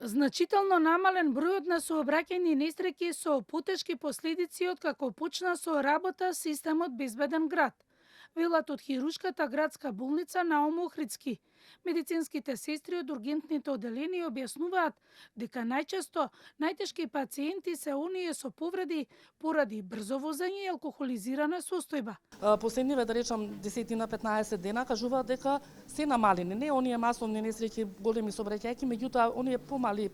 Значително намален бројот на сообраќајни несреќи со потешки последици откако почна со работа системот Безбеден град, велат од хирушката градска болница Наум Охридски. Медицинските сестри од ургентните оделенија објаснуваат дека најчесто најтешки пациенти се оние со повреди поради брзо возење и алкохолизирана состојба. Последниве, да речам, 10-15 дена кажуваат дека се намалени, не оние масовни несреќи, големи сообраќајки, меѓутоа оние помали,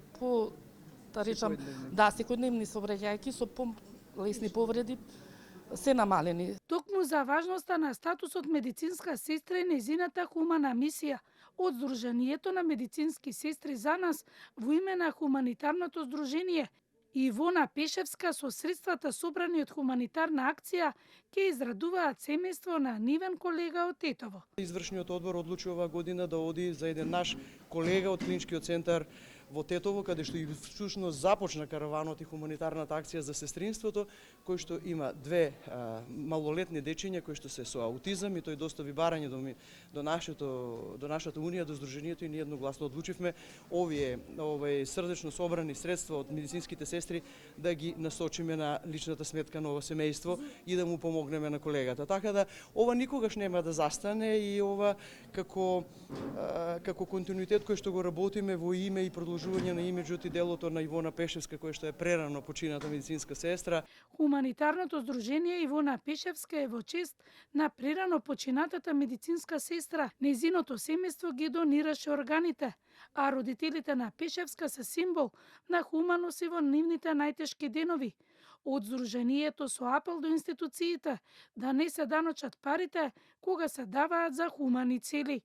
да речам, секојдневни сообраќајки со полесни повреди се намалени. Токму за важноста на статусот медицинска сестра и незината хумана мисија од Сдруженијето на медицински сестри за нас во име на хуманитарното здружение Ивона Пешевска со средствата собрани од хуманитарна акција ќе израдуваат семејство на нивен колега од Тетово. Извршниот одбор одлучи оваа година да оди за еден наш колега од клиничкиот центар во Тетово, каде што и всушност започна караванот и хуманитарната акција за сестринството, кој што има две малолетни дечиња кои што се со аутизам и тој достави барање до нашата унија, до здруженијето и ние едногласно одлучивме овие срдечно собрани средства од медицинските сестри да ги насочиме на личната сметка на ова семејство и да му помогнеме на колегата. Така да ова никогаш нема да застане и ова како континуитет кој што го работиме во име и продолжување на имиџот и делото на Ивона Пешевска, која што е прерано почината медицинска сестра. Хуманитарното здружение Ивона Пешевска е во чест на прерано починатата медицинска сестра. Незиното семејство ги донираше органите, а родителите на Пешевска се символ на хуманост и во нивните најтешки денови. Од здруженијето со апел до институциите да не се даночат парите кога се даваат за хумани цели.